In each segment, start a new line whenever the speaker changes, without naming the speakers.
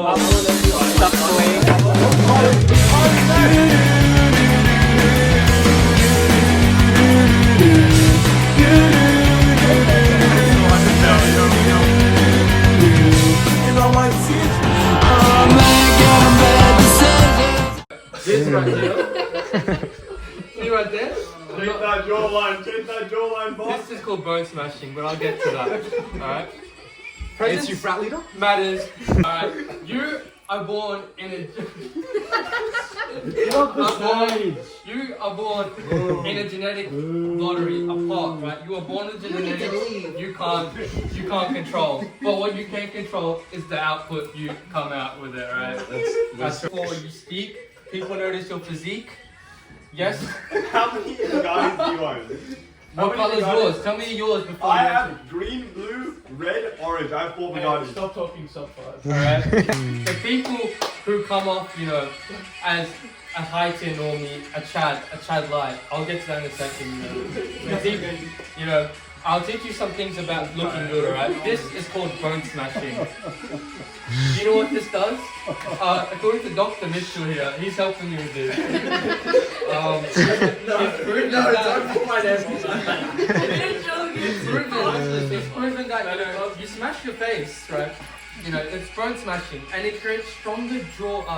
Stop swaying.
This right here. See right there?
Take that jawline, boss.
This is called bone smashing, but I'll get to that. Alright?
Is you frat leader?
Matters. Alright, you are born in a... You are born in a genetic lottery, a pot, right? You are born with genetics you can't control. But what you can control is the output you come out with it, right? That's before you speak. People notice your physique. Yes?
How many guys do you own?
What colour is yours? Tell me yours before
I
you
have green, blue, red, orange. I have 4 Bugattis.
Stop talking SUPRISE. Alright? The people who come off, you know, as a high tier normie, a Chad light. I'll get to that in a second, you know. I'll teach you some things about looking good, alright? This is called bone smashing. Do you know what this does? According to Dr. Mitchell here, he's helping me with this. Don't put my name on that. It's proven that, you know, you smash your face, right? You know, it's bone smashing, and it creates stronger bones in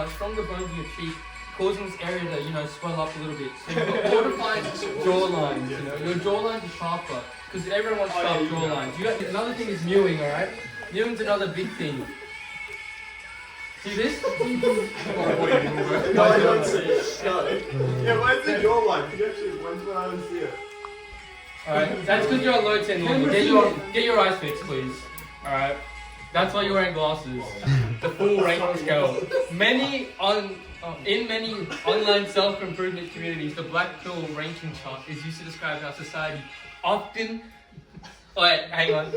your cheek, causing this area to, you know, swell up a little bit. So you've got fortified jawlines, you know, your jawlines are sharper, because everyone wants sharp jawlines. Another thing is mewing, alright? Mewing's another big thing. See this?
No, I don't see it. No. Yeah, where's the jawline? Can you actually, when I don't see it?
Alright, that's because you're on low 10 normal. Get your eyes fixed, please. Alright? That's why you're wearing glasses. The full ranking scale. In many online self-improvement communities, the black pill ranking chart is used to describe how society often... Wait, hang on.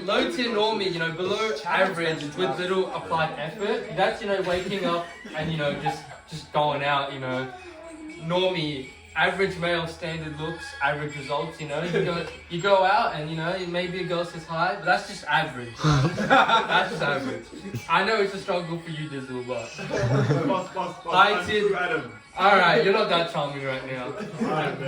Low tier normie, you know, below average with little applied effort. That's, you know, waking up and, you know, just going out, you know. Normie, average male, standard looks, average results, you know. You go out and, you know, maybe a girl says hi, but that's just average. That's just average. I know it's a struggle for you, Dizzle, but... High tier... Alright, you're not that charming right now.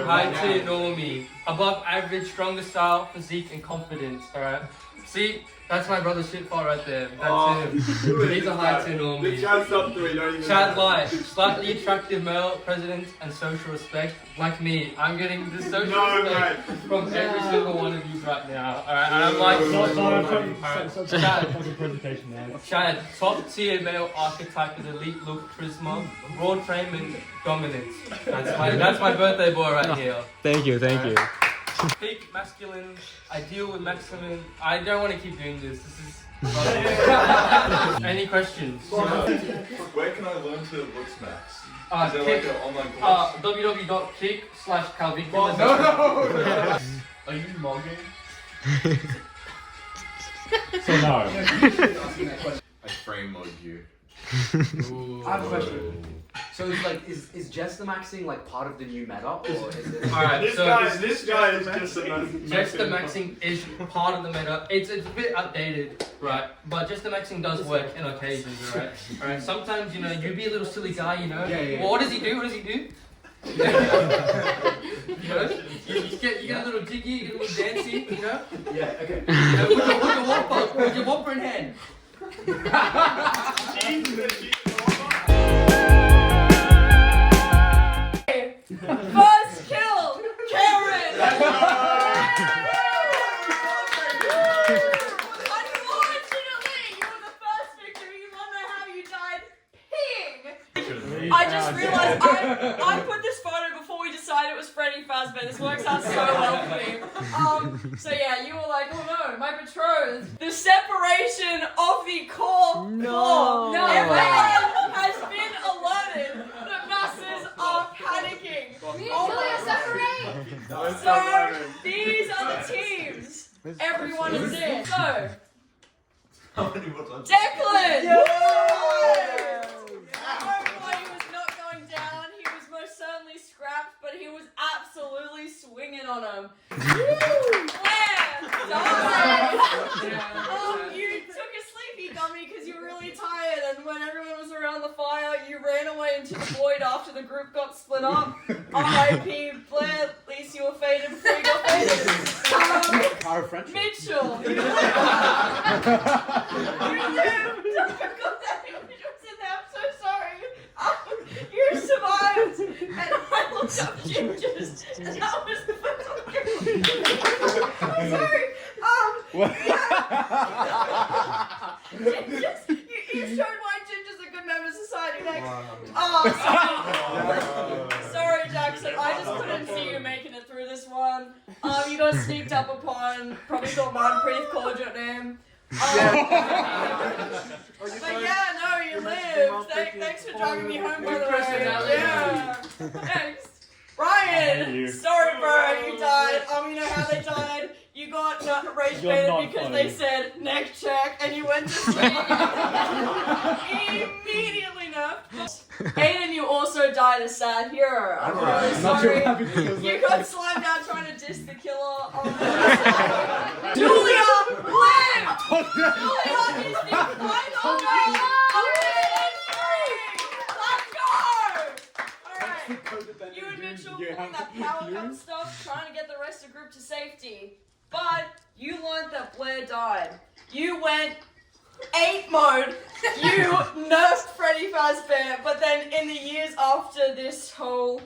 High tier normie. Above average, stronger style, physique, and confidence, alright? See, that's my brother Shitfart right there. That's him. He's a high tier normie. Chad light, slightly attractive male, president, and social respect. Like me, I'm getting the social respect from every single one of you right now. Alright, and I'm like... Chad, top tier male archetype with elite look, charisma, broad frame, and dominance. That's my birthday boy right here.
Thank you.
Peak masculine, ideal with maximum. I don't want to keep doing this. This is. Any questions?
Where can I learn to look smacks? Is there like an online course?
www.kick/calviculus.
No! Are you mugging?
So no.
I frame mug you.
Ooh. I have a question. So is Jester maxing like part of the new meta, or is it?
Alright,
this guy is just
Jester maxing is part of the meta. It's a bit outdated, right? But Jester maxing does work in occasions, right? Alright, sometimes, you know, you be a little silly guy, you know.
Yeah.
Well, what does he do? You know, you get a little jiggy, you get a little dancey, you know.
Yeah. Okay.
You know, with your whopper in hand.
First kill! Karen! Unfortunately, you were the first victim. You want to know how you died? Peeing! I just realized I put this photo before we decided it was Freddy Fazbear. This works out so well for me. So yeah, you were like, oh no, my betrothed. The separation of the core.
No.
Everyone has been alerted. The masses are panicking. So these are the teams everyone is in. So Declan! Everybody was not going down. He was most certainly scrapped, but he was absolutely swinging on him. Blaire! You took a sleepy dummy and when everyone was around the fire, you ran away into the void after the group got split up. R.I.P. Blaire, at least you were faded before you got faded.
Our friendship.
Mitchell, you lived. I forgot that image was in there. I'm so sorry. You survived, and I looked up Gingers, and that was the first one. I'm sorry.
What?
Gingers, you showed why Ginger's a good member of society next. Sorry, Jackson. I just couldn't see you making it through this one. You got sneaked up upon. Probably thought Manpreeth called your name. But yeah, no, you lived. Thanks for driving me home, by the way. Yeah. Thanks. Ryan, sorry bro, you died. You know how they died? You got rage baited because they said neck check and you went to sleep. Immediately nerfed. Aiden, you also died a sad hero. I'm really sorry. You got slimed out trying to diss the killer. Julia lived! Julia is the final girl! Let's go! Alright. You and Mitchell pulling that power cup stuff, trying to get the rest of the group to safety. But you learned that Blaire died. You went 8 mode. You nursed Freddy Fazbear, but then in the years after this whole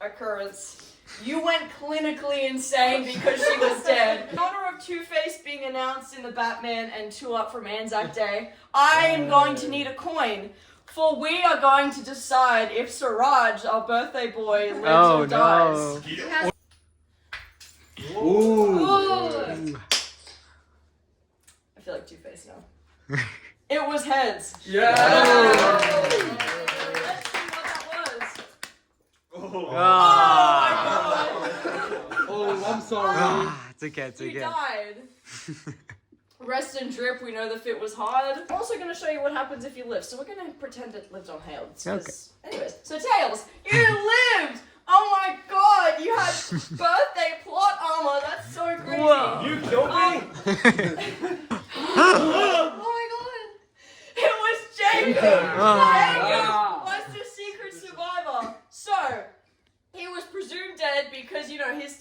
occurrence, you went clinically insane because she was dead. In honor of Two-Face being announced in the Batman and 2-Up from Anzac Day, I am going to need a coin. For we are going to decide if Siraj, our birthday boy, lives or dies. Ooh. I feel like Two-Face now. It was heads.
Yeah.
Let's see what that was. Oh my god.
Oh, I'm sorry.
It's okay, it's
You
okay.
died. Rest and drip, we know the fit was hard. I'm also going to show you what happens if you live. So we're going to pretend it lived on Hales.
Okay.
Anyways, so Tails, you lived! Oh my god, you had birthday plot armor. That's so crazy.
Whoa.
You killed me?
Oh my god. It was Jacob. Jacob was the secret survivor. So, he was presumed dead because, you know, his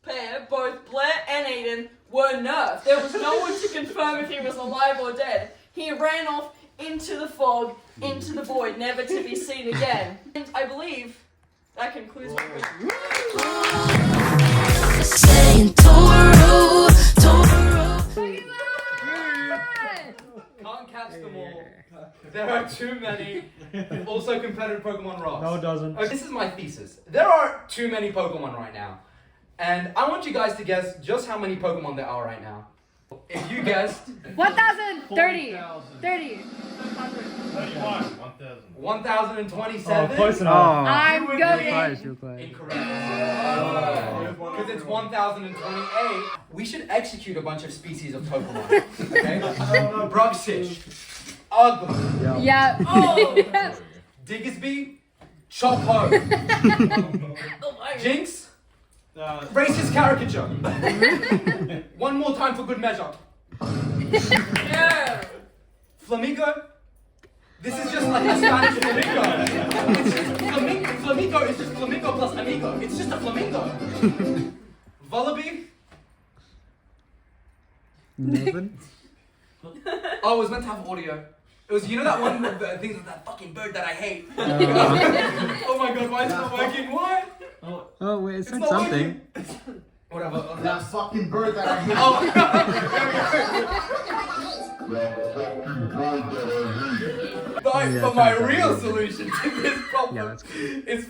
pair, both Blaire and Aiden, were nerfed. There was no one to confirm if he was alive or dead. He ran off into the fog, into the void, never to be seen again. And I believe that concludes my question.
Can't catch them all. There are too many. Also competitive Pokemon rocks.
No, it doesn't.
Okay, this is my thesis. There are too many Pokemon right now. And I want you guys to guess just how many Pokemon there are right now. If you guessed
1,030. 30.
1,027.
Oh, close enough.
I'm
would
going.
be
You're close.
Incorrect. Because it's 1,028. We should execute a bunch of species of Pokemon. Okay? Bruxish. Ugly.
Yeah.
Oh.
Diggersby. Chopo. Jinx. Racist caricature. One more time for good measure.
Yeah.
Flamingo. This is just like a Spanish flamingo. It's just flamingo is just flamingo plus amigo. It's just a flamingo. Wallaby.
Nothing?
Oh, it was meant to have audio. It was, you know that one thing with that fucking bird that I hate. Oh my god, why is it not working? Why?
Oh, wait, it
It's
said
not
something.
working. Whatever.
That fucking bird that I hate.
But my real solution to this problem
Yeah, that's
is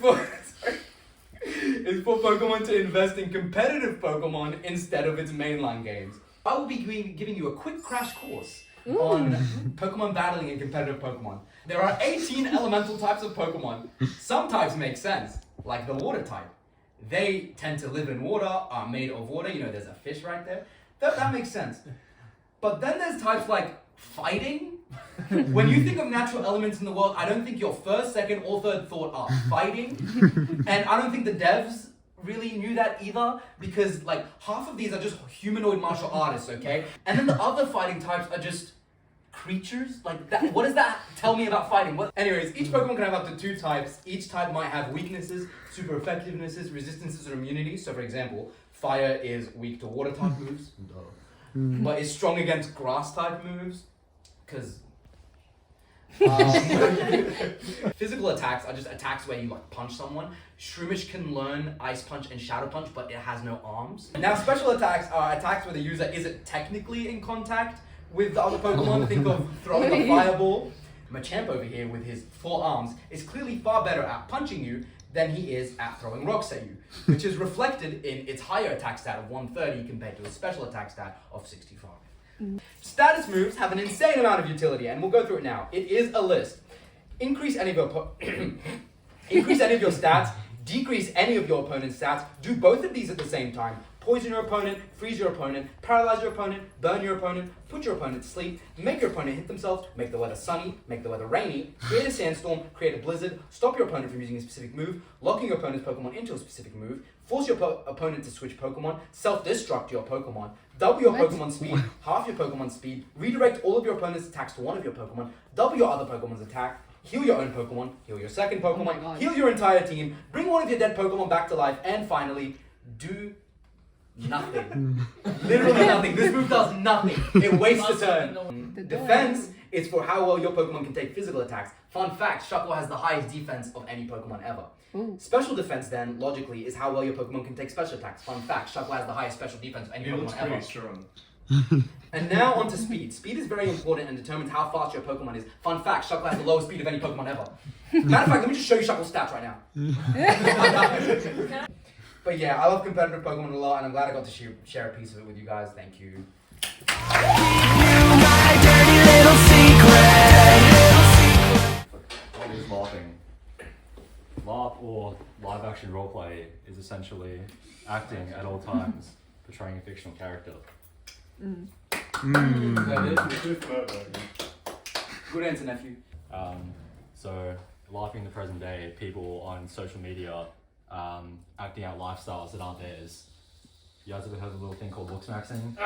for Pokemon to invest in competitive Pokemon instead of its mainline games. I will be giving you a quick crash course on Pokemon battling and competitive Pokemon. There are 18 elemental types of Pokemon. Some types make sense, like the water type. They tend to live in water, are made of water. You know, there's a fish right there. That makes sense. But then there's types like fighting. When you think of natural elements in the world, I don't think your first, second, or third thought are fighting. And I don't think the devs really knew that either, because like half of these are just humanoid martial artists, okay? And then the other fighting types are just
creatures? Like that? What does that tell me about fighting? What? Anyways, each Pokemon can have up to 2 types. Each type might have weaknesses, super effectivenesses, resistances, or immunities. So, for example, fire is weak to water type moves, but is strong against grass type moves, because. Physical attacks are just attacks where you like punch someone. Shroomish can learn Ice Punch and Shadow Punch, but it has no arms. Now, special attacks are attacks where the user isn't technically in contact with the other Pokemon. Think of throwing a fireball. Machamp over here with his 4 arms is clearly far better at punching you than he is at throwing rocks at you, which is reflected in its higher attack stat of 130 compared to its special attack stat of 65. Status moves have an insane amount of utility, and we'll go through it now. It is a list. Increase any of your increase any of your stats, decrease any of your opponent's stats, do both of these at the same time. Poison your opponent, freeze your opponent, paralyze your opponent, burn your opponent, put your opponent to sleep, make your opponent hit themselves, make the weather sunny, make the weather rainy, create a sandstorm, create a blizzard, stop your opponent from using a specific move, locking your opponent's Pokemon into a specific move, force your opponent to switch Pokemon, self-destruct your Pokemon, double your Pokemon speed, half your Pokemon speed, redirect all of your opponent's attacks to one of your Pokemon, double your other Pokemon's attack, heal your own Pokemon, heal your second Pokemon, heal your entire team, bring one of your dead Pokemon back to life, and finally, do nothing. Literally nothing. This move does nothing. It wastes a turn. Defense is for how well your Pokemon can take physical attacks. Fun fact, Shuckle has the highest defense of any Pokemon ever. Special defense then, logically, is how well your Pokemon can take special attacks. Fun fact, Shuckle has the highest special defense of any Pokemon ever.
Strong.
And now on to speed. Speed is very important and determines how fast your Pokemon is. Fun fact, Shuckle has the lowest speed of any Pokemon ever. Matter of fact, let me just show you Shuckle's stats right now. But yeah, I love competitive Pokemon a lot, and I'm glad I got to share a piece of it with you guys. Thank you.
What is LARPing? LARP, or live action roleplay, is essentially acting at all times, portraying a fictional character.
Good answer, nephew.
So, LARPing in the present day, people on social media acting out lifestyles that aren't theirs. You guys ever heard of a little thing called looks maxing?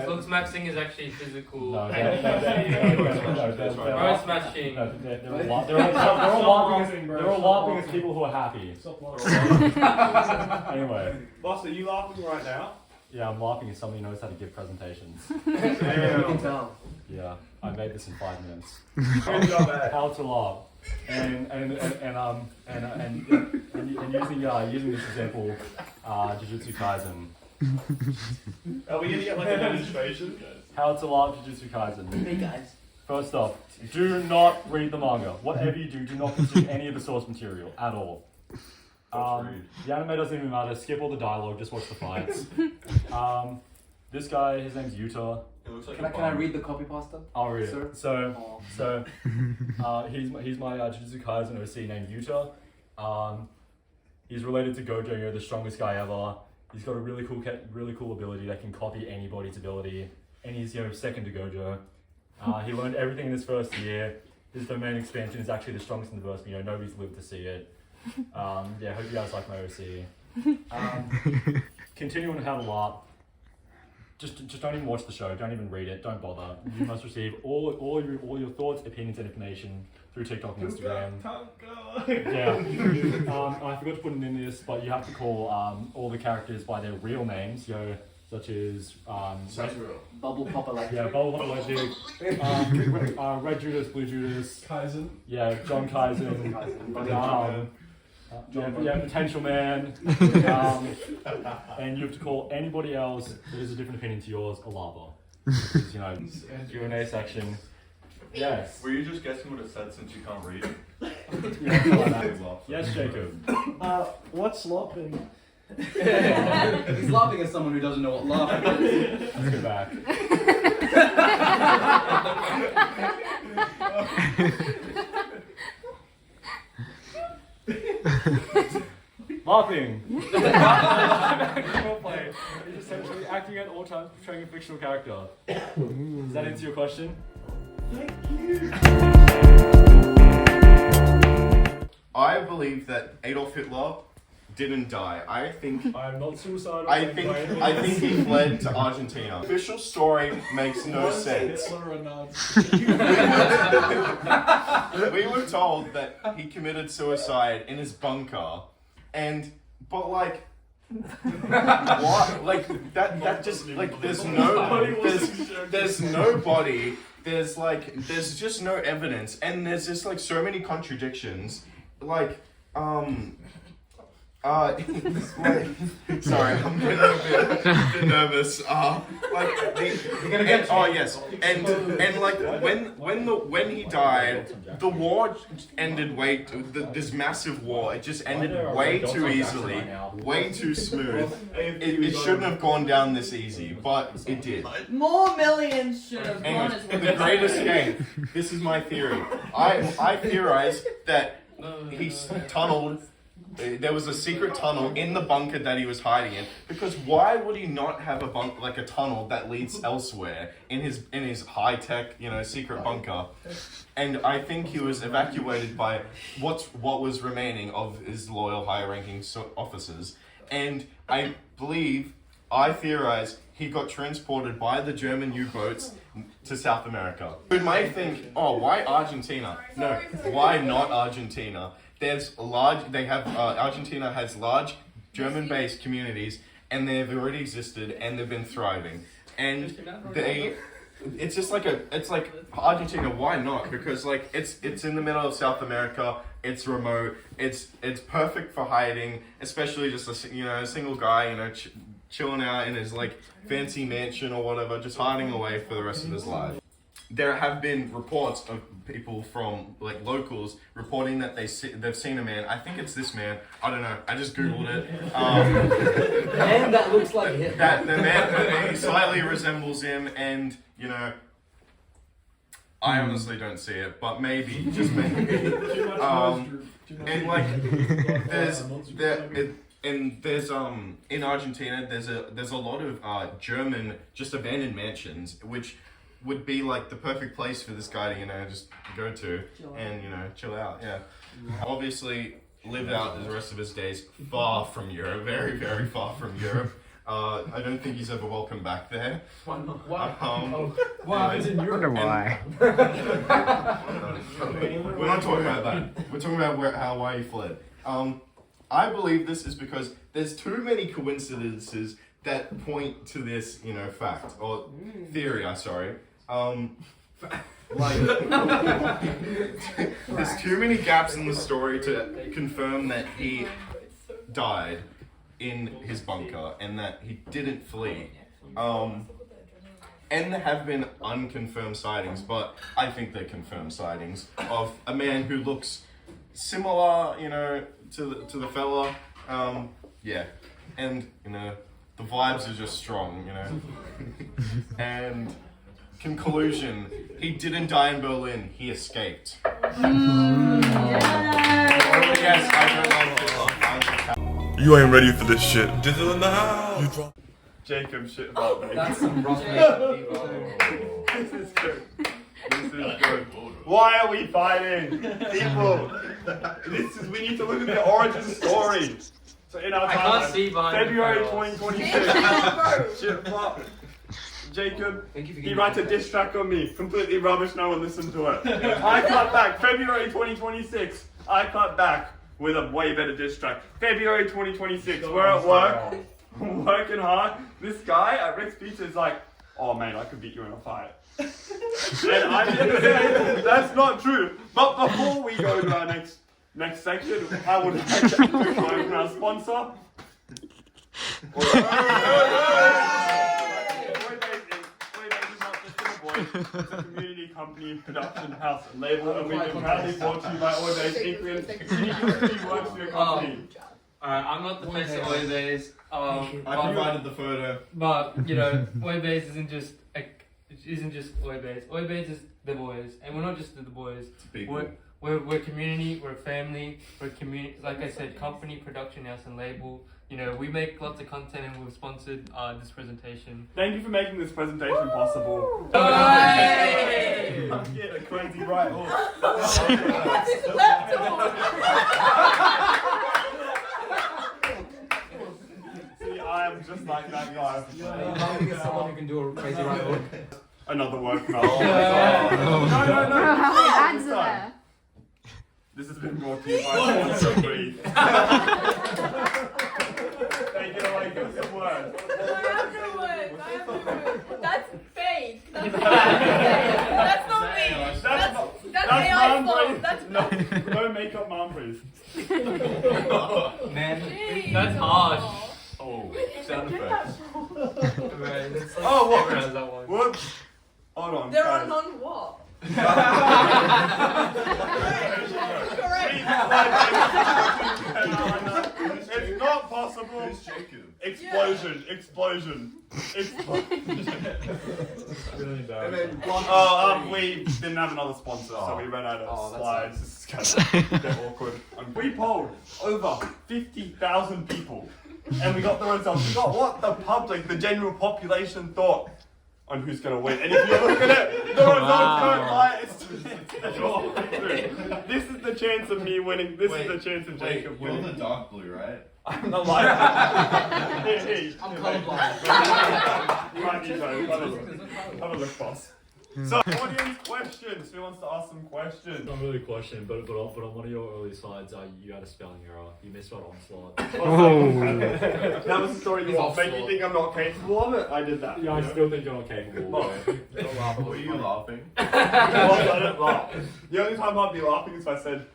Looks maxing is actually physical.
No, they're
Bro smashing.
all LARPing as people who are happy. Anyway.
Boss, are you laughing right now?
Yeah, I'm LARPing as somebody who knows how to give presentations.
You can tell.
Yeah, I made this in 5 minutes.
Good job, Ed.
How to laugh. And using this example, Jujutsu Kaisen.
Are we gonna get like a demonstration?
How to laugh Jujutsu Kaisen.
Hey guys.
First off, do not read the manga. Whatever you do not consume any of the source material at all. The anime doesn't even matter. Skip all the dialogue. Just watch the fights. This guy, his name's Yuta.
Can I read the copy pasta?
I'll read
Sir?
it. So he's my Jujutsu Kaisen OC named Yuta. He's related to Gojo, the strongest guy ever. He's got a really cool ability that can copy anybody's ability, and he's second to Gojo. He learned everything in his first year. His domain expansion is actually the strongest in the verse, but nobody's lived to see it. Hope you guys like my OC. Continuing how to LARP. Just don't even watch the show. Don't even read it. Don't bother. You must receive all your thoughts, opinions, and information through TikTok and Instagram. I forgot to put it in this, but you have to call all the characters by their real names. Such as
Bubble Pop Electric.
Yeah, Bubble Pop Electric. Red Judas, Blue Judas.
Kaisen.
Yeah, John Kaisen. Potential man. And you have to call anybody else that has a different opinion to yours a lava. Q&A section. Yes.
Were you just guessing what it said since you can't read it?
Yes, Jacob.
What's LARPing?
He's laughing at someone who doesn't know what laughing is.
Let's go back. LARPing. Roleplay is essentially acting at all times portraying a fictional character. Does that answer your question?
Thank you.
I believe that Adolf Hitler
didn't die. I think
I'm not suicidal.
I think he fled to Argentina. Official story makes no sense.
Hitler or not?
We were told that he committed suicide in his bunker, but like, what? Like that just like there's nobody. There's just no evidence, and there's just like so many contradictions. Like sorry, I'm getting a bit nervous. When he died, the war ended this massive war. It just ended way too easily, way too smooth. It shouldn't have gone down this easy, but it did.
More millions should have gone as well.
The Great Escape. This is my theory. I theorize that he tunneled. There was a secret tunnel in the bunker that he was hiding in. Because why would he not have a tunnel that leads elsewhere in his high tech, secret bunker? And I think he was evacuated by what was remaining of his loyal, high-ranking officers. And I theorize he got transported by the German U-boats to South America. You might think, why Argentina? No, why not Argentina? Argentina has large German-based communities, and they've already existed, and they've been thriving. And it's like Argentina, why not? Because like it's in the middle of South America, it's remote, it's perfect for hiding, especially just a single guy, chilling out in his like fancy mansion or whatever, just hiding away for the rest of his life. There have been reports of people from like locals reporting that they've seen a man. I think it's this man. I don't know. I just googled it.
Man that looks like him.
That the man he slightly resembles him, and I honestly don't see it, but maybe, just maybe. And like there's in Argentina there's a lot of German just abandoned mansions, which would be like the perfect place for this guy to just go to and chill out. Yeah, obviously lived out the rest of his days far from Europe, very very far from Europe. I don't think he's ever welcome back there.
Why not?
Why?
He's in Europe.
I wonder why.
We're not talking about that. We're talking about why he fled. I believe this is because there's too many coincidences that point to this, fact or theory. There's too many gaps in the story to confirm that he died in his bunker and that he didn't flee. And there have been unconfirmed sightings, but I think they're confirmed sightings of a man who looks similar, to the fella. Yeah, and the vibes are just strong, And conclusion, he didn't die in Berlin, he escaped. Yes, I don't like.
You ain't ready for this shit. Dizzle in the house.
Jacob Shitfart, baby.
That's some rough
This is good. This is good. Why are we fighting? People, we need to look at the origin story. So in our
I can't see behind
February
the
2026. Shitfart. Jacob, he writes a diss track on me. Completely rubbish, no one listened to it. I cut back. February 2026. I cut back with a way better diss track. February 2026. We're at work. Working hard. This guy at Rick's Pizza is like, oh mate, I could beat you in a fight. And I didn't say that's not true. But before we go to our next section, I would like to introduce our sponsor. It's a community company, production house, and label, and we've been proudly brought to you by Oibe's Increment. Can you give a few words for your company?
Alright, I'm not the face of Oibe's.
I provided the photo.
But Oibe's isn't just Oibe's. Oibe's is the boys, and we're not just the boys. We're community. We're family. We're community. Like I said, company, production house, and label. We make lots of content, and we've sponsored this presentation.
Thank you for making this presentation possible.
Hey!
I'm getting a crazy right hook. just like that guy.
Larping is someone who can do a crazy right hook.
Another word from
Bro, how many ads are there?
This has been brought to you by Manpreeth. Take it away, give us a word.
I have no words. That's fake. That's not me. That's AI's fault. That's
No makeup Manpreeth.
Man.
That's harsh.
Oh, sound effects.
Right, that's like
Oh, what?
everyone has that one.
Whoops. Hold on.
They're
guys.
on what?
It's not possible.
Who's Jacob?
Explosion.
Really bad.
And then we didn't have another sponsor, so we ran out of slides. This is kind of a bit awkward. We polled over 50,000 people, and we got the results. We got what the public, the general population thought on who's gonna win. And if you look at it, the results don't lie. It's this is the chance of me winning. This is the chance of Jacob winning.
You're the dark blue, right?
I'm the light.
I'm colorblind.
You might need those. Have a look, boss. So, audience questions. Who wants to ask some questions?
Not really a question, but on one of your early slides, you had a spelling error. You missed out onslaught.
That was the story you want. Make you think I'm not capable of it? I did that.
Yeah, I still think you're not capable.
Were you laughing?
I didn't laugh. The only time I'd be laughing is if I said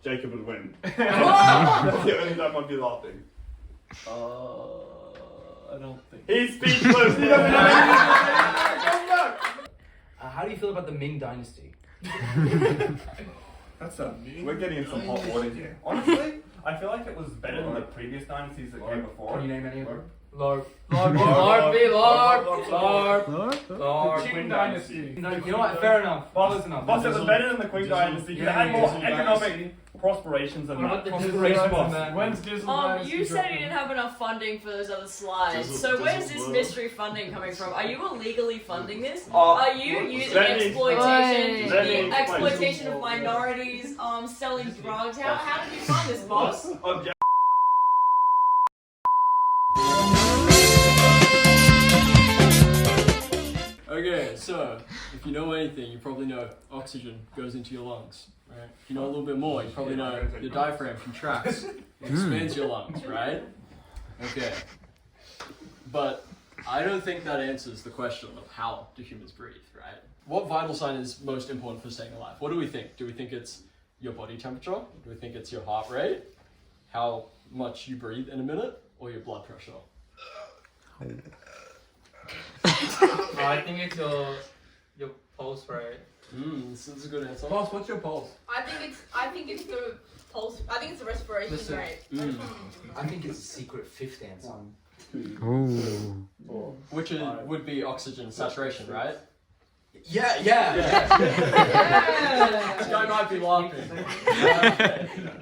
Jacob would win. That's the only time I'd be laughing.
I don't think.
He's speechless. He doesn't know anything.
How do you feel about the Ming Dynasty?
We're getting in some hot water here. Honestly, I feel like it was better than the previous dynasties that came before.
Can you name any of them?
Larp.
Qing dynasty.
No, you know what? Fair enough. Close enough.
Boss, it was better than the Qing dynasty because it had more economic prosperations than that.
When's Dizzle?
You said you didn't have enough funding for those other slides. So where's this mystery funding coming from? Are you illegally funding this? Are you using exploitation of minorities, selling drugs? How did you fund this, boss?
Okay, so if you know anything, you probably know oxygen goes into your lungs, right? If you know a little bit more, you probably know your diaphragm contracts, it expands your lungs, right? Okay, but I don't think that answers the question of how do humans breathe, right? What vital sign is most important for staying alive? What do we think? Do we think it's your body temperature? Do we think it's your heart rate? How much you breathe in a minute? Or your blood pressure?
I think it's your pulse rate.
This is a good answer.
Boss, what's your pulse?
I think it's the pulse. I think it's the respiration rate.
I think it's a secret fifth answer.
Which would be oxygen saturation, right?
Yeah.
This guy might be laughing.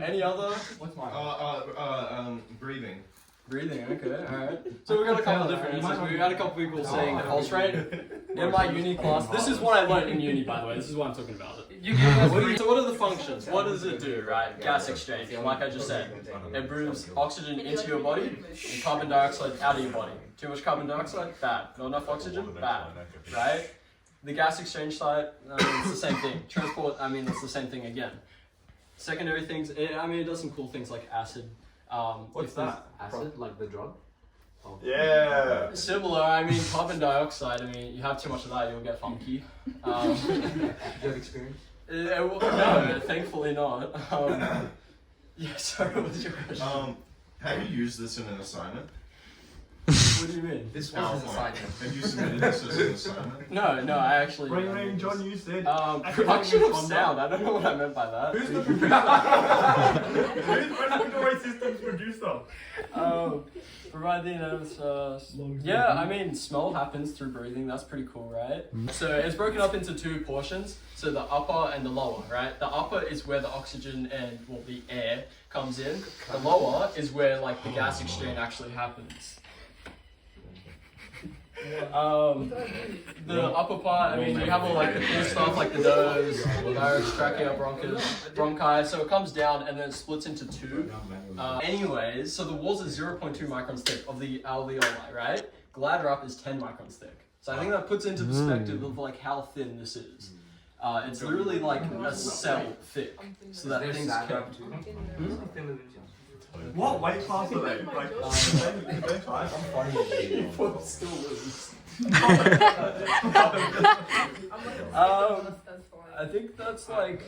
Any other?
What's mine?
Breathing.
Breathing, okay, alright. So we got a couple of different answers. We had a couple people saying the pulse rate. In my uni class, this is what I learned in uni, by the way. This is what I'm talking about. So what are the functions? What does it do, right? Gas exchange, like I just said. It moves oxygen into your body and carbon dioxide out of your body. Too much carbon dioxide? Bad. Not enough oxygen? Bad. Right? The gas exchange side, it's the same thing. Transport, it's the same thing again. Secondary things, it does some cool things like acid.
What's that? Acid? Like the drug?
Oh. Yeah.
Similar, carbon dioxide, you have too much of that, you'll get funky.
Do you have experience?
No, thankfully not. Yeah, sorry, what was your question?
Have you used this in an assignment?
What do you mean?
This was his assignment.
Have you submitted this as an assignment?
No, I actually...
Ring, John, you said...
production of sound, I don't know what I meant by that.
Who's the producer? Who's respiratory systems producer?
Provide the analysis. Yeah, smell happens through breathing, that's pretty cool, right? So it's broken up into two portions, so the upper and the lower, right? The upper is where the oxygen and, the air comes in. The lower is where, the gas exchange actually happens. The upper part, I mean, you have all like the cool stuff like the nose, larynx, trachea, bronchi, so it comes down and then it splits into two. Anyways, so the walls are 0.2 microns thick of the alveoli, right? Gladwrap is 10 microns thick. So I think that puts into perspective of like how thin this is. It's literally like a cell thick, so that thing's kept.
What weight class are they? Like,
I think that's like,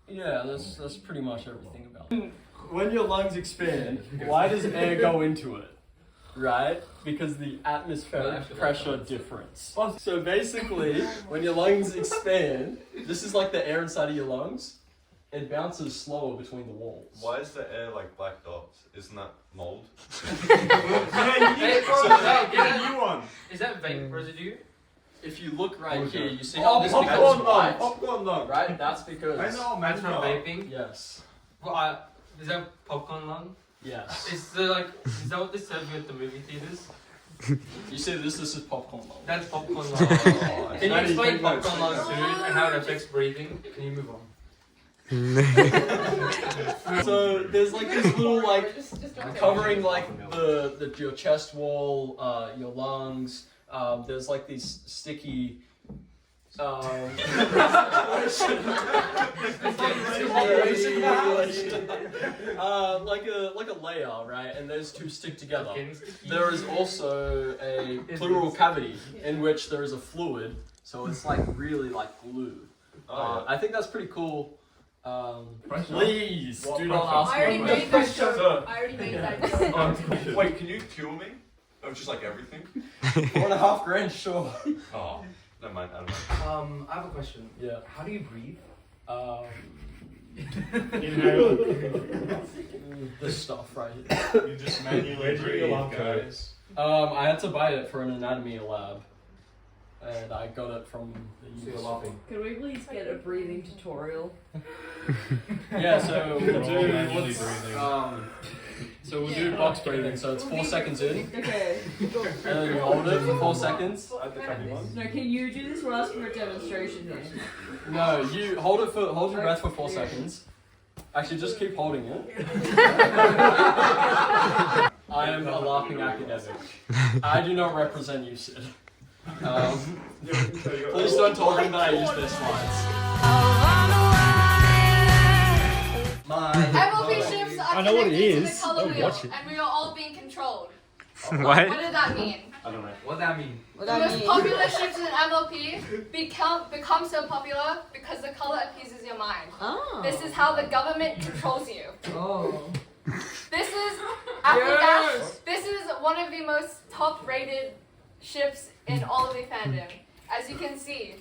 yeah, that's pretty much everything about it. When your lungs expand, why does air go into it? Right? Because the atmospheric pressure difference. So basically, when your lungs expand, this is like the air inside of your lungs. It bounces slower between the walls.
why is the air like black dots? Isn't that mold?
Get a new one. Is that vape residue?
If you look right here, you see how this becomes white?
Popcorn lung.
Right? That's because...
I know, man.
That's from vaping?
Yes.
Well, is that popcorn lung?
Yes.
Is that what they serve you at the movie theaters?
You see this is popcorn lung.
That's popcorn lung. Can you explain popcorn lung too and how it affects breathing? Can you move on?
So there's like this little like covering like your chest wall, your lungs. There's like these sticky. Like a layer, right? And those two stick together. There is also a pleural cavity in which there is a fluid, so it's like really like glue. I think that's pretty cool. Please do not ask
I already
me.
made that joke. I already made that joke.
Wait, can you cure me? Of just like everything?
$4.5 grand, sure.
Oh, never mind. I don't know.
I have a question.
Yeah.
How do you breathe?
Inhale. This stuff right here.
You just manually breathe, guys.
I had to buy it for an anatomy lab. And I got it from the
Larping.
Could we please get a breathing tutorial?
Yeah, so we'll do box breathing. So it's 4 seconds in,
Okay.
and then you hold it for 4 seconds.
No, can you do this? We're asking for a demonstration here.
No, you hold your breath for 4 seconds. Actually, just keep holding it. I am a laughing academic. I do not represent you, Sid. Please don't tell them that I use their slides.
MLP ships are connected to the color wheel,
watch it.
and we are all being controlled.
What?
What does that mean?
I don't know.
What does that mean?
The most popular ships in MLP become so popular because the color appeases your mind.
Oh.
This is how the government controls you.
Oh.
This is Dash. This is one of the most top-rated ships in all of the fandom. As you can see,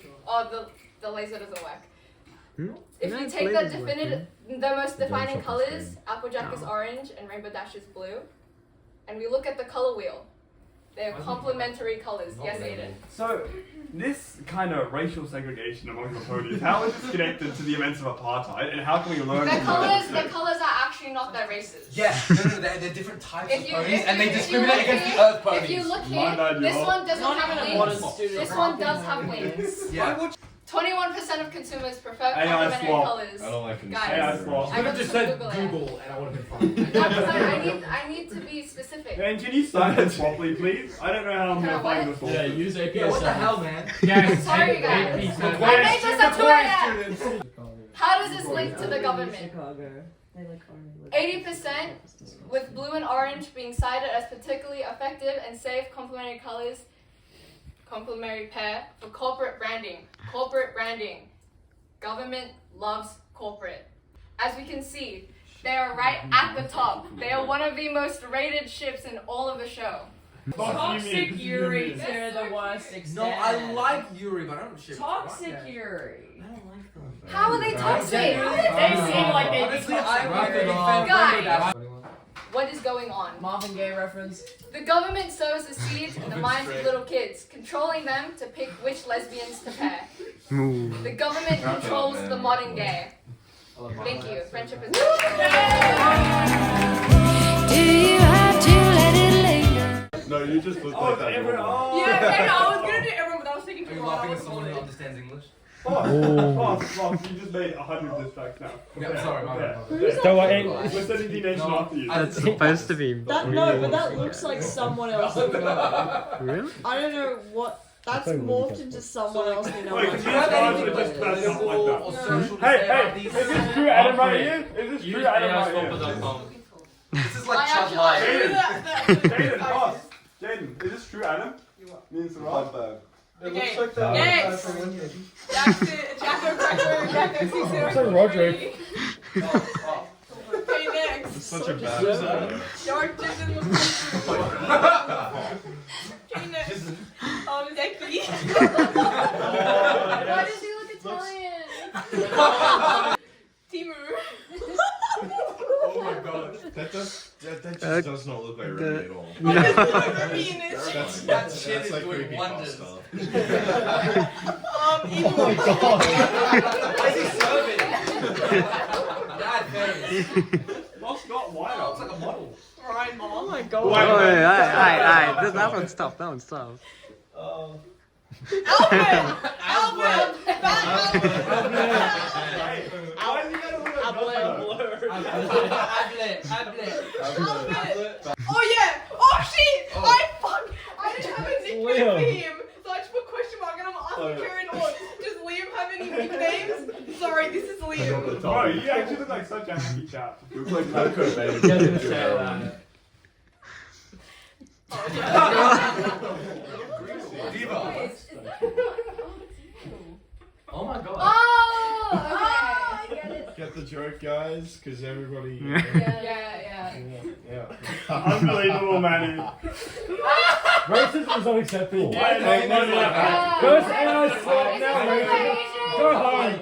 the laser doesn't work. If you take the most defining colors, Applejack is orange and Rainbow Dash is blue, and we look at the color wheel, they're complementary colors. Yes, Aiden.
So, this kind of racial segregation among the ponies, how is this connected to the events of apartheid, and how can we learn
The
from
colors
that?
are actually not their races.
Yeah, no, they're different types of ponies, and they
if you
discriminate
look
against
here-
the Earth ponies.
If you look
My
here,
bad,
this
y'all.
one doesn't
Not
have
even a
wings.
modern student.
This one does have wings.
Yeah.
21% of consumers prefer
AI
complementary
swap.
colors.
I don't like it.
Guys,
AI swap.
I got
just
to
said
Google it.
Google, and I would have been fine.
No, because I need to be specific.
Man, can you sign this properly, please? I don't know how I'm going to find this one.
Yeah, use API.
Yeah, what the hell, man?
Sorry, guys. I made this tutorial. How does this link to the government? 80% with blue and orange being cited as particularly effective and safe complementary colors, complementary pair for corporate branding. Corporate branding. Government loves corporate. As we can see, they are right at the top. They are one of the most rated ships in all of the show.
Toxic Yuri to the worst extent.
No, I like Yuri, but I don't ship.
Toxic Yuri.
How are they toxic?
They seem like they'd be
Honestly,
toxic.
I'm a big fan of
Guys.
Rainbow Dash.
What is going on?
Marvin Gaye reference.
The government sows the seeds in the minds of little kids, controlling them to pick which lesbians to pair. The government controls the modern gay. Thank you. Friendship is.
No, you just look like that.
everyone.
normal.
Yeah, okay, I was gonna do everyone, but I was thinking
Are you
Toronto.
laughing at someone who understands English?
Boss, you just made 100 diss tracks now.
Yeah, I'm sorry, my bad.
Don't worry.
We're sending the nation after you.
That's supposed to be.
That no, but that looks like someone else.
Really?
I don't know what. That's morphed into someone else. You know.
Wait,
Like,
can you guys just pass it up like that? Hey, is this true Adam right here? Is this true Adam right here?
This is like Chud Live.
Jayden, boss. Jayden, is this true Adam? Me and Siraj?
It
Okay,
looks like that.
next. Jacko,
Looks like Roderick.
Okay, next.
It's such a bad design.
Dark Jason was Okay, next. Decky.
Why does he look Italian?
Timu.
Oh my god. That just does not look like Remi at all.
Oh, there's no Remi in it.
That shit
That's
is
like
doing
creepy
wonders.
pasta.
Even
Why is he serving? Dad, very.
Boss got white
Looks like a model.
Ryan, oh my
Oh,
god.
alright. That one's tough. That one's tough.
Albert!
Why do you gotta look at Blur?
Oh yeah! Oh shit! I didn't have a nickname for him, so I just put question mark and I'm asking Karen on. Does Liam have any nicknames? Sorry, this is Liam.
Bro, you actually look like such a happy chap.
You look like Coco, baby.
Diva. Oh my god.
Oh, okay. I get it.
Get the joke, guys, because everybody.
Yeah.
Unbelievable, Manny.
Racism is unacceptable.
Yeah,
First AI slap, now racism. Go home.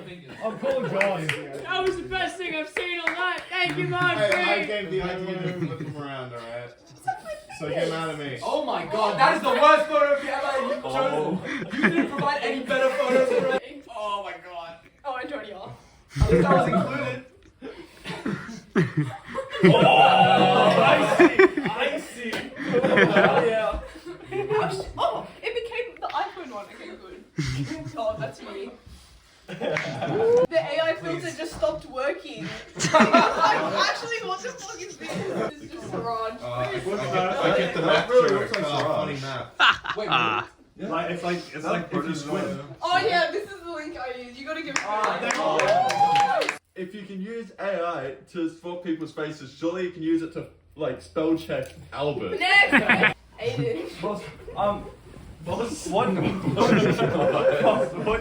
I'm calling John.
That was the best thing I've seen all night. Thank you,
Hey, I
Manpreeth.
gave the idea to flip them around, alright? So get mad at me.
Oh my god, that is the worst photo you ever chosen. You didn't provide any better photos for it. Oh my god.
Oh, Antonio.
At least I was included.
I see. Yeah.
Oh, it became the iPhone one. Okay, good. Oh, that's me. The AI filter just stopped working. Actually, what the fuck is this? This is just Siraj.
I get the map joke. Funny map.
Wait,
It's like if you squint.
Oh yeah, this is the link I use. You gotta give it.
If you can use AI to swap people's faces, surely you can use it to like spell check Albert.
Next, Aiden.
Boss, what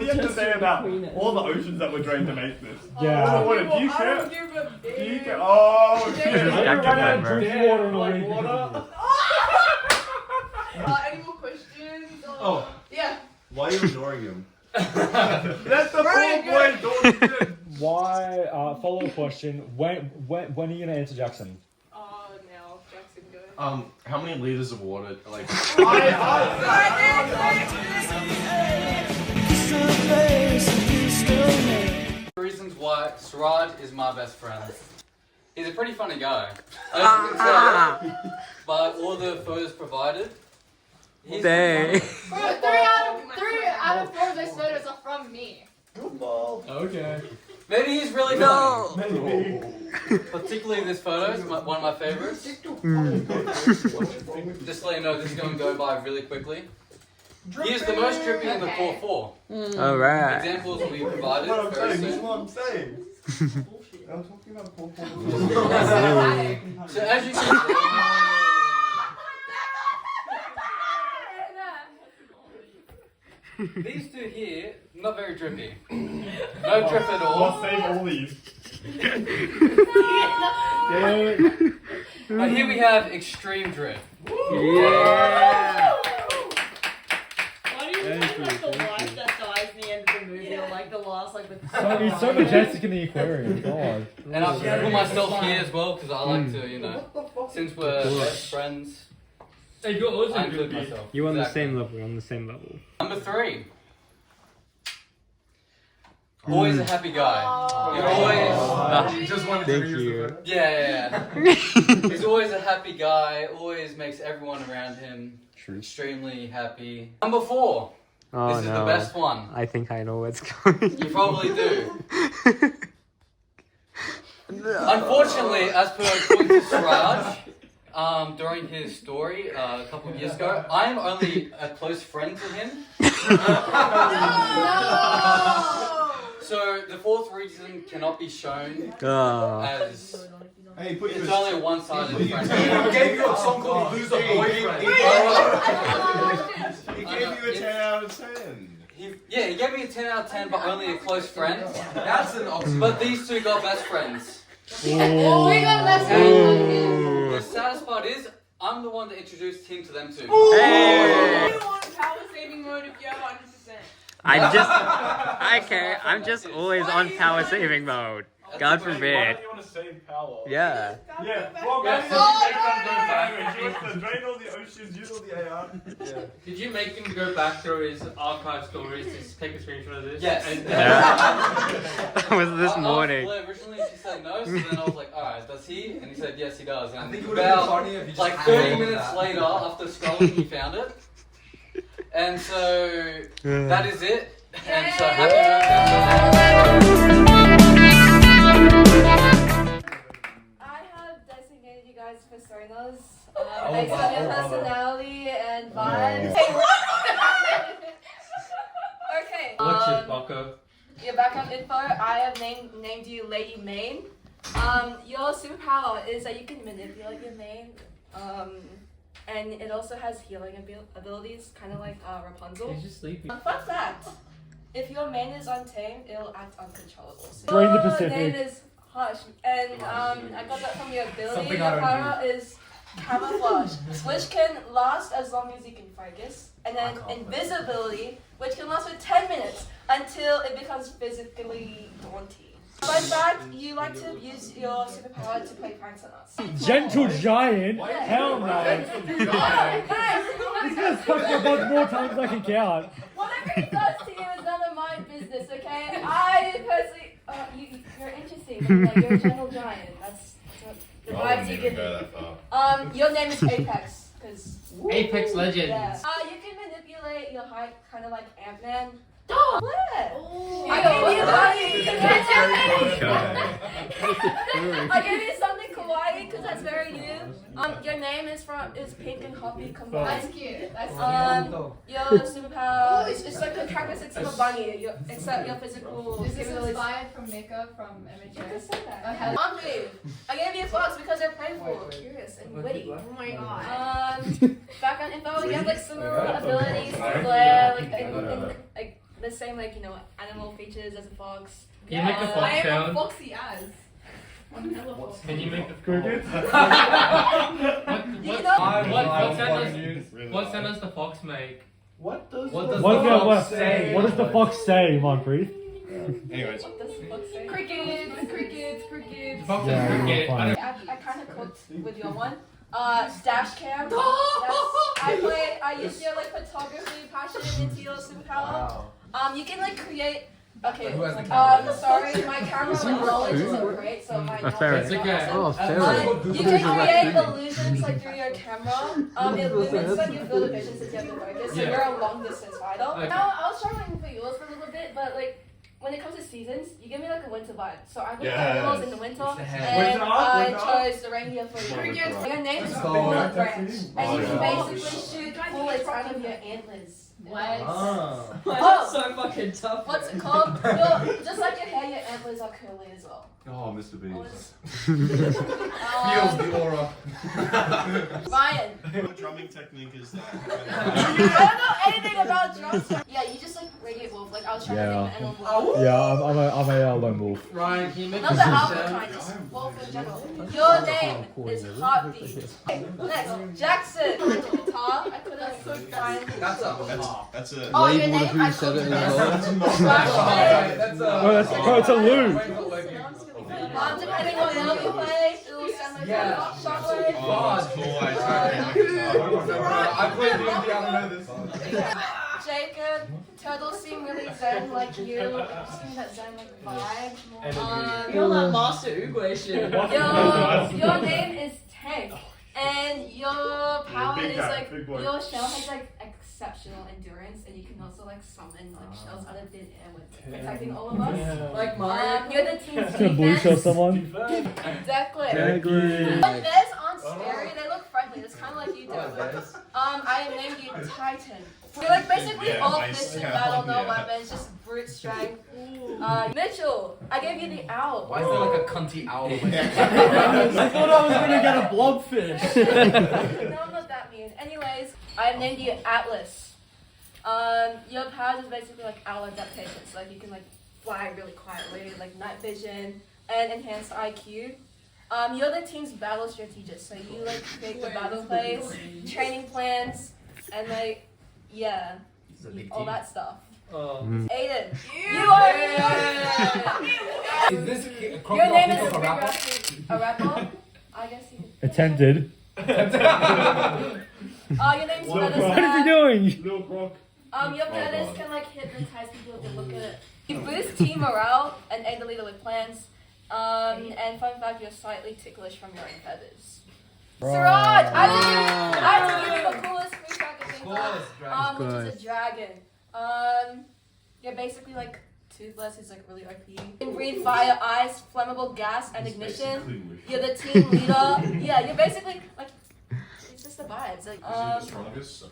do you have to say about all the oceans that were drained to make this?
Yeah.
What, do you
I
care?
don't give a
Do you
damn.
care? Oh shit!
Jack
Run out
member.
and drink water in a week.
Any more questions?
Oh.
Yeah.
Why are you ignoring him?
That's the
Very
poor boy Jordan.
Why? Follow-up question. When are you gonna answer Jackson?
Now Jackson go.
How many liters of water? Like.
Reasons why Siraj is my best friend. He's a pretty funny guy. As you can tell by all the photos provided. He's
Dang.
Bro, three out of 4 of those photos are from me.
Okay.
Maybe he's really funny. Particularly this photo is one of my favorites. Just to let you know, this is going to go by really quickly. He is the most drippy in the core 4.
Alright.
Examples will be provided
What I'm
very
saying, this is
soon.
what I'm saying. I'm talking about poor
So as you can see, these two here, not very drippy. No drip at all.
I'll save all these.
But here we have extreme drip.
Yeah.
Why do you think like the life that dies in the end of the movie or like the last like the
So he's so majestic in the aquarium. God.
And I've put myself here as well because I like to, you know, since we're best friends,
Hey, you're also
I include
drippy.
myself.
You're on the
Exactly.
same level. You're on the same level.
Number 3. Always a happy guy. He always.
Just wanted
Thank
to use
you.
the
Yeah. He's always a happy guy. Always makes everyone around him extremely happy. Number 4.
Oh
This is
no.
the best one.
I think I know what's coming.
You probably do. Unfortunately, as per according to Siraj, during his story a couple of years ago, I am only a close friend to him. So the 4th reason cannot be shown as.
Hey, put
it's only a one-sided friend.
He gave you a song called Who's the Boyfriend.
He gave you a 10 out of 10.
He gave me a 10 out of 10, but only a close friend.
That's an option.
But these two got best friends.
Oh, we got best friends.
The saddest part is, I'm the one that introduced him to them two.
Hey.
You want power saving mode if you have 100%.
I'm just always on power saving mode. God
Why
forbid.
don't you want to save power?
Yeah.
Yeah, well, guys, you make them go backwards. You want to drain all the oceans, use all the AR.
Yeah. Did you make him go back through his archive stories to take a screenshot of this? Yes. And,
That was this morning.
Blaire, originally she said no, so then I was like, alright, does he? And he said yes, he does. And
I think it would have been funny if you just
like 30 minutes later, after scrolling, he found it. And so that is it. And so
I have designated you guys fursonas based on your personality and vibe. Okay.
what's your bucko?
Your background info. I have named you Lady Main. Your superpower is that you can manipulate your main. And it also has healing abilities, kind of like Rapunzel.
He's just sleeping.
Fun fact: if your main is untamed, it'll act uncontrollable. So
Drain the
your
Pacific.
name is Hush, and I got that from your ability.
Something
Your
I don't
power is Camouflage, which can last as long as you can focus, and then Invisibility, which can last for 10 minutes until it becomes physically daunting. Fun fact: you like to use your superpower to play pranks on us.
Gentle giant? Hell no.
Oh, guys,
He's gonna suck my butt more times than I can count.
whatever he does to you is none of my business, okay? I personally, you're interesting. Like, you're a gentle giant. That's what the vibes you give me. Your name is Apex, because
Apex Legends.
yeah. You can manipulate your height, kind of like Ant-Man. What? I gave you something kawaii because that's very new. Your name is pink and hoppy combined.
That's cute. That's
Your superpower it's like the characteristics of a bunny, except your physical.
Is this
capabilities.
inspired from Mika from MHA?
You can say that.
Okay.
Manpreeth. I gave you fox because they're playful, curious, and witty.
Oh my god.
Background info. You have like similar abilities to Blaire, like the same animal features as a fox.
Can you make the
I
fox
am
sound?
foxy as. I'm hella foxy.
Can you make the
Cricket?
What sound does the fox make?
What does
What does the fox say, Manpreeth?
Anyways.
What does the fox say?
Crickets.
Fox
Yeah,
is cricket.
fine.
I kind of cooked with your one. Dash cam. I used your photography passion into your superpower. You can create. Okay. Sorry, my camera knowledge isn't great, so my knowledge
ferret.
is not
Okay.
awesome. You can create illusions through your camera. It limits your field of vision since you have to focus. So you're a long distance fighter.
Okay.
Now I was struggling for yours for a little bit, but when it comes to seasons, you give me a winter vibe. So I put animals in the winter, and I chose the reindeer for you. Your name is Bullet Branch, and you can basically shoot bullets out of your antlers.
What?
That's
so fucking tough.
What's it called? Just like your hair, your antlers are curly as well.
Oh, Mr. Beast.
Feels the aura.
Ryan.
What drumming technique is that?
I don't know anything about drums. Yeah, you just radiate wolf. I was trying to think of an animal wolf.
Yeah, I'm a lone wolf.
Ryan, can you make
Not
the
the
sound?
alpha kind, just wolf in general. Your name is Heartbeat. Next, Jackson. Guitar. I couldn't find.
That's a.
Oh, your name? I said it
It's a loop.
Depending on what you play, it will sound like a shockwave.
Oh, that's cool.
I played D&D, I don't know this.
Jacob. Turtles seem really zen like you. Seem that zen like vibe.
You're that master Uguay shit.
Your name is Tank. And your power is like, your shell has like exceptional endurance, and you can also like summon like shells out of thin air with protecting all of us.
Like Mario.
You're the team's
Gonna blue shell someone.
Declan. But bears aren't scary, they look friendly. It's kind of like you do. I named you Titan. You're like basically all fists in battle, no weapons, just brute strength. Mitchell, I gave you the owl.
Why is there like a cunty owl?
I thought I was gonna get a blobfish.
No, I'm not that mean. Anyways, I named you Atlas. Your powers is basically like owl adaptation, so like you can like fly really quietly, like night vision and enhanced IQ. You're the team's battle strategist, so you like create the battle plays, training plans, and like all that stuff. Aiden, you are.
Is this
Your name is a rapper? A rapper? I guess you.
Attempted.
Your name's
What is he doing?
Your feathers can like hypnotize people if they look at it. You boost team morale and aid the leader with plans. And fun fact, you're slightly ticklish from your own feathers. Siraj! I had to give you the coolest food I could think of, which is a dragon. You're basically like toothless, who's like really OP. You can breathe fire, ice, flammable gas, and ignition. You're the team leader. Yeah, you're basically like, it's just the vibes. Like,
Is he the strongest?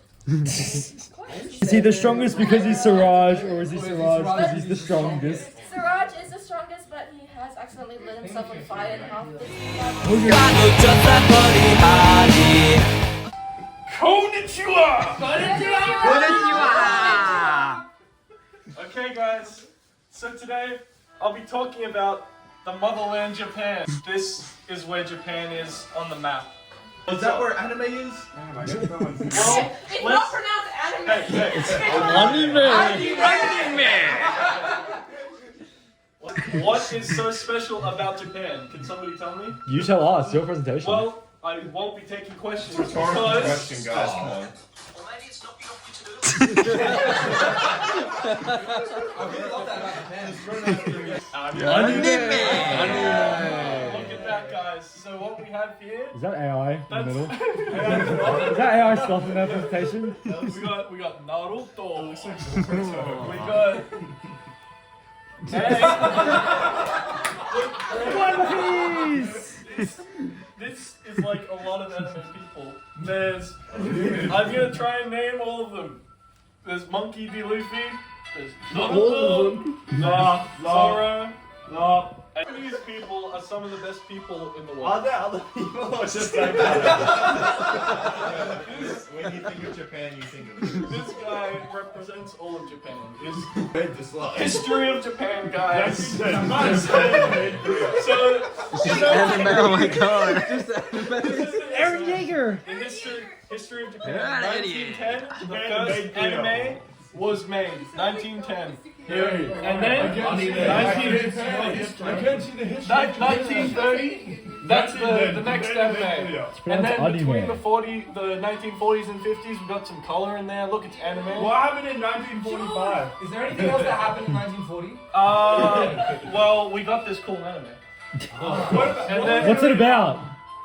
Is he the strongest because he's Siraj, or is he Siraj because he's the strongest?
Siraj is the strongest, but he has accidentally lit himself on fire in half the
Okay, guys. So today I'll be talking about the motherland, Japan. This is where Japan is on the map.
Is that where anime is?
Well,
It's not pronounced anime.
Hey, What is so special about Japan? Can somebody tell me?
You tell us. Your presentation.
Well, I won't be taking questions
Rhetorical
because...
question, guys. Come on.
I really love that about Japan.
Look at that, guys. So what we have here...
Is that AI in the middle? Is that AI stuff in that presentation?
We got Naruto. We got... Hey!
One piece!
This is like a lot of anime people. I'm gonna try and name all of them. There's Monkey D. Luffy. There's Naruto. Zoro. And these people are some of the best people in the world.
Are there other people or just like when you think of Japan, you think of
This guy represents all of Japan.
Read this line.
History of Japan, guys. So,
Oh my god.
Aaron Yeager!
the history of Japan. 1910, the first anime was made. 1910. And then 1930, that's the next anime. And then between the 1940s and 50s, we got some color in there. Look, it's anime. What happened in 1945?
Is there anything else that happened in 1940?
Well, we got this cool anime. And then,
What's it about?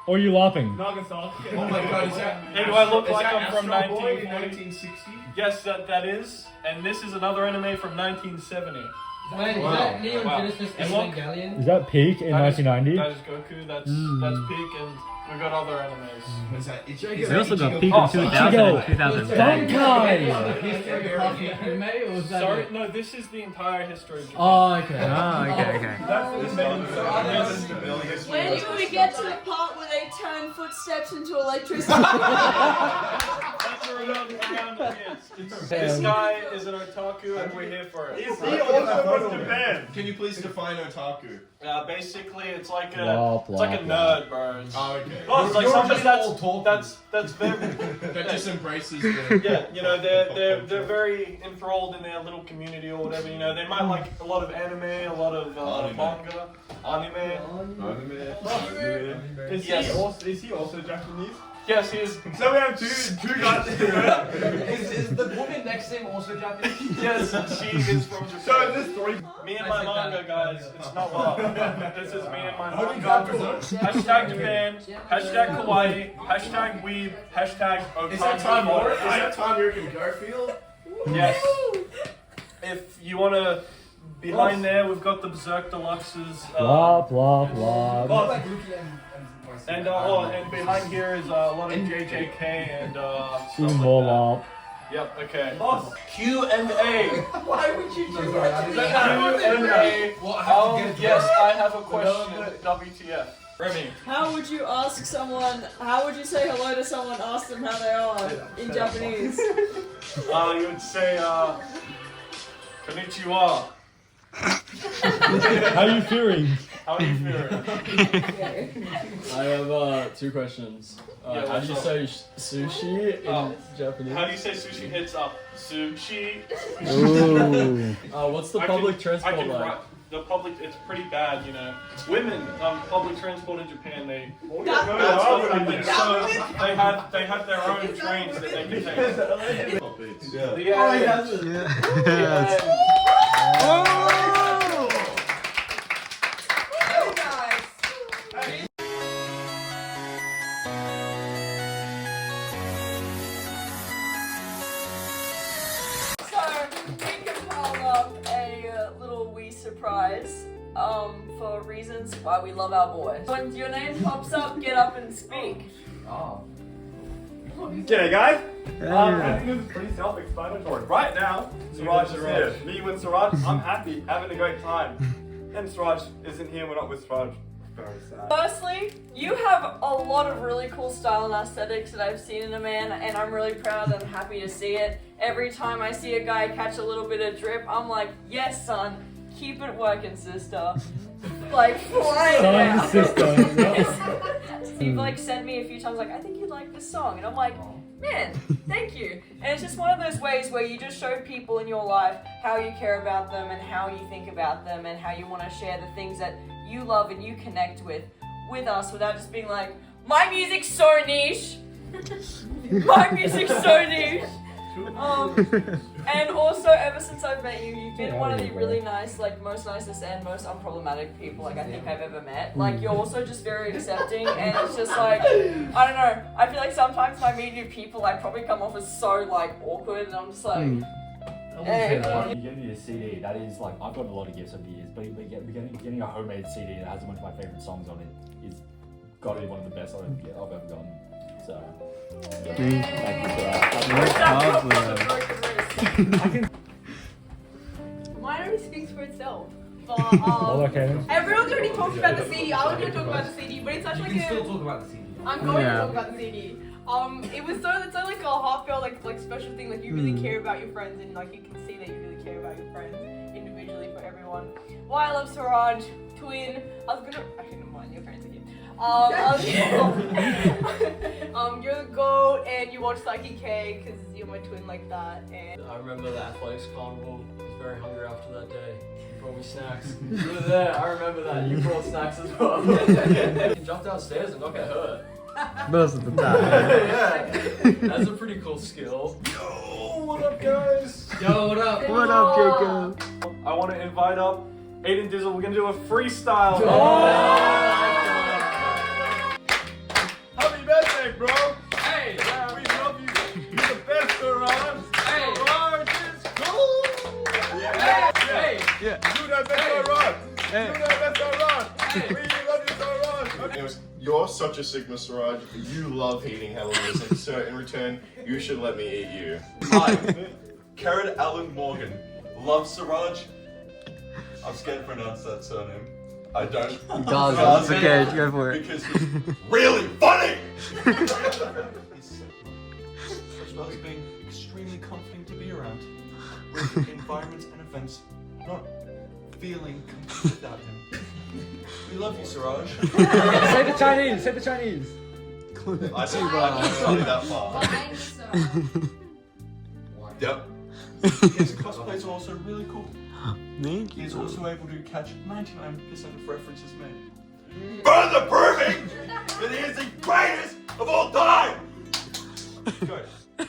Or are you laughing?
Nagasaki.
Oh my god, is that...
Hey, do I look like I'm from
1960?
Yes, that is. And this is another anime from 1970.
Wait, is that Neon Genesis Evangelion?
Is that peak in 1990?
That is Goku, that's Peak, and we got other animes.
Was that
We also got peak in 2000 and 2010.
Sorry, no, this is the entire history of Japan.
Oh, okay.
When do we get to the part where they turn footsteps into electricity?
That's around This guy is an otaku and we're here for it.
Is he also from Japan? Can you please define otaku?
Basically, it's like a
nerd,
bro.
Oh, okay.
It's like somebody that's very
that just embraces the...
Yeah, you know, they're very enthralled in their little community or whatever. You know, they might like a lot of anime, a lot of manga, anime.
Anime.
Is he also Japanese? Yes, he is.
So we have two guys.
Is the woman next to him also Japanese?
Yes, she is from Japan.
So is this three?
Me and my manga, guys. It's not love. This is me and my manga. Hashtag Japan. Hashtag Kawaii. Hashtag weeb. Hashtag Otani.
Is that Tom Moore? Is that Tom York Garfield?
Yes. If you wanna, behind there we've got the Berserk Deluxes.
Blah blah blah.
And and behind here is a lot of JJK and
Even more lol.
Yep. Okay. Q&A.
Why would you do
Q&A.
that?
Yes, I have a question. WTF? Remi.
How would you ask someone? How would you say hello to someone? Ask them how they are in Japanese.
You would say konnichiwa.
How are you feeling?
How are you feeling?
I have 2 questions.
Yeah,
how do you say sushi in Japanese?
How do you say sushi? It's sushi.
Ooh.
What's the public transport like?
The public, it's pretty bad, you know. Women, public transport in Japan, they have their own trains that they can take.
Surprise for reasons why we love our boys. When your name pops up, get up and speak.
Oh.
G'day guys! I think this is pretty self-explanatory. Right now, Siraj is here. Me with Siraj, I'm happy, having a great time. And Siraj isn't here, we're not with Siraj. Very sad.
Firstly, you have a lot of really cool style and aesthetics that I've seen in a man, and I'm really proud and happy to see it. Every time I see a guy catch a little bit of drip, I'm like, yes son, keep it working sister. Like, fly it out.
Sister.
You've like sent me a few times like, I think you'd like this song, and I'm like, man, thank you. And it's just one of those ways where you just show people in your life how you care about them and how you think about them and how you want to share the things that you love and you connect with us without just being like, my music's so niche. My music's so niche. And also, ever since I've met you, you've been one of the really nice, like, most nicest and most unproblematic people, like, I think I've ever met. Like, you're also just very accepting, and it's just like, I don't know, I feel like sometimes when I meet new people, I probably come off as so, like, awkward, and I'm just like, hey.
You get me a CD, that is like, I've gotten a lot of gifts over the years, but getting a homemade CD that has a bunch of my favourite songs on it is got to be one of the best I've ever gotten. So, yeah. Thank you for that.
Mine already speaks for itself. But,
Okay.
everyone's already talked about the CD. I was going to talk about the CD, but it's such like
You can still talk about the CD.
I'm going to talk about the CD. It's so like a heartfelt, like special thing. Like you really care about your friends, and like you can see that you really care about your friends individually for everyone. Why I love Siraj, twin. Actually, never mind. Your parents are here. You're the GOAT, and you watch Psyche K because you're my twin like that. And
I remember the athletics carnival. I was very hungry after that day. You brought me snacks. You were there. I remember that. You brought snacks as well. You can jump downstairs and not get hurt.
Most of the time.
Yeah. That's a pretty cool skill.
Yo, what up, guys?
Yo, what up?
What up, Jacob?
I want to invite up Aiden, Dizzle. We're gonna do a freestyle. Happy birthday, bro!
Hey!
Yeah, we love you. You're the best, Siraj.
Hey!
Siraj is cool. Yeah.
Hey!
Yeah.
Do that best Siraj. Do that best Siraj. We love you, Siraj.
Anyways, you're such a Sigma, Siraj. You love eating hella music, so in return, you should let me eat you.
Hi, Karen Allen Morgan. Love Siraj. I'm scared to pronounce that surname. I don't.
It's okay, go for it.
Because he's really funny! He's so as well as being extremely comforting to be around. With environments and events, not feeling complete without him. We love you, Siraj.
Say the Chinese, say the Chinese.
I studied that far. Yep. His cosplays are also really cool.
Thank
He is also able to catch 99% of references made. Further proving that he is the greatest of all time! Go.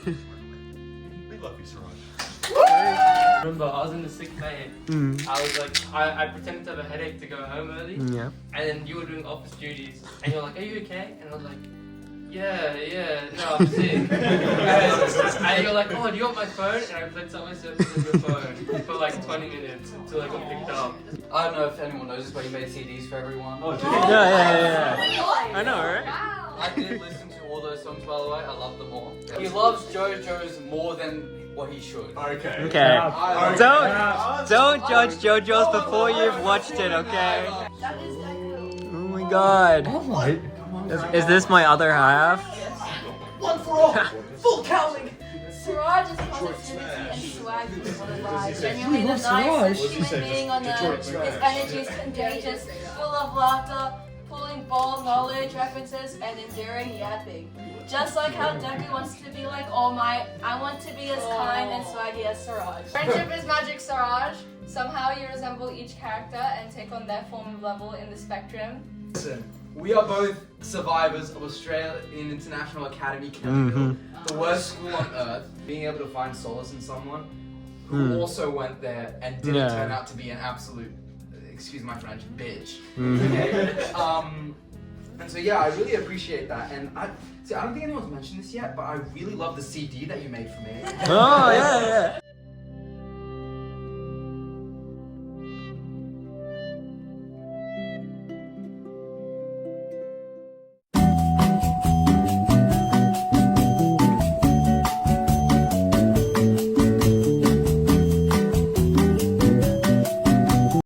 Be lucky, Siraj.
Remember, I was in the sick bay. I was like, I pretended to have a headache to go home early.
Yeah.
And then you were doing office duties. And you're like, are you okay? And I was like, yeah, no, I'm sick. And you're like, oh, do you want my phone? And I played some myself on your phone for like 20 minutes until I got picked up.
I don't know if anyone knows this, but you made CDs for everyone.
Oh,
Yeah. I know, right?
Wow.
I did listen to all those songs, by the way. I love them all. He loves JoJo's more than what he should.
Okay.
Okay. Don't judge JoJo's before you've watched it, okay?
That is Deku.
Oh my god. Is this my other half?
One for all! Full counting!
Siraj's positivity and swag is what it lies. Genuinely the nicest human being on earth. His energy is contagious, full of laughter, pulling ball knowledge, references, and endearing yapping. Just like how Deku wants to be like All Might, I want to be as kind and swaggy as Siraj. Friendship is magic, Siraj. Somehow you resemble each character and take on their form of level in the spectrum.
Listen, we are both survivors of Australian International Academy Chemical, the worst school on earth. Being able to find solace in someone who also went there and didn't turn out to be an absolute, excuse my French, bitch. Okay? And so yeah, I really appreciate that. And I don't think anyone's mentioned this yet, but I really love the CD that you made for me.
Oh, yeah.